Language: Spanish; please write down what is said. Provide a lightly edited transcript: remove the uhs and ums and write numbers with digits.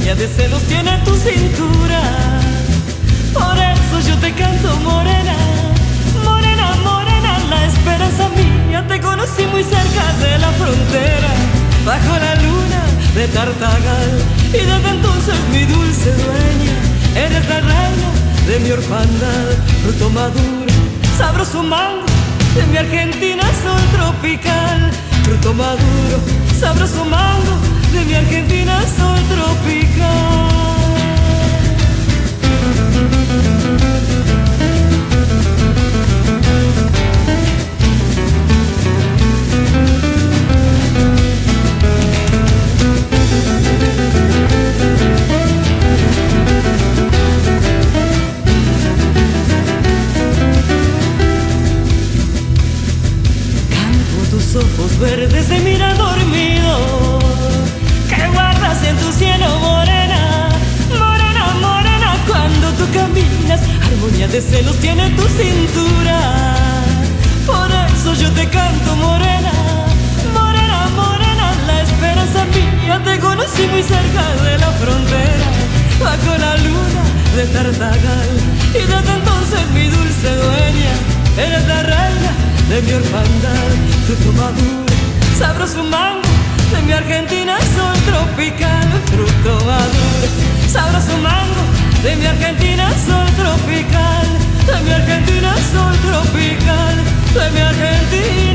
armonía de celos tiene tu cintura. Por eso yo te canto, morena, morena, morena, la esperanza mía. Te conocí muy cerca de la frontera, bajo la luna de Tartagal, y desde entonces mi dulce dueña, eres la reina de mi orfandad. Fruto maduro, sabroso mango de mi Argentina sol tropical. Fruto maduro, sabroso mango de mi Argentina sol tropical. Tus ojos verdes de mirar dormido, que guardas en tu cielo, morena, morena, morena. Cuando tú caminas, armonía de celos tiene tu cintura. Por eso yo te canto, morena, morena, morena, la esperanza mía. Te conocí muy cerca de la frontera, bajo la luna de Tartagal, y desde entonces mi dulce dueña, eres la reina de mi orfandad. Fruto maduro, sabroso mango de mi Argentina sol tropical. Fruto maduro, sabroso mango de mi Argentina sol tropical. De mi Argentina sol tropical. De mi Argentina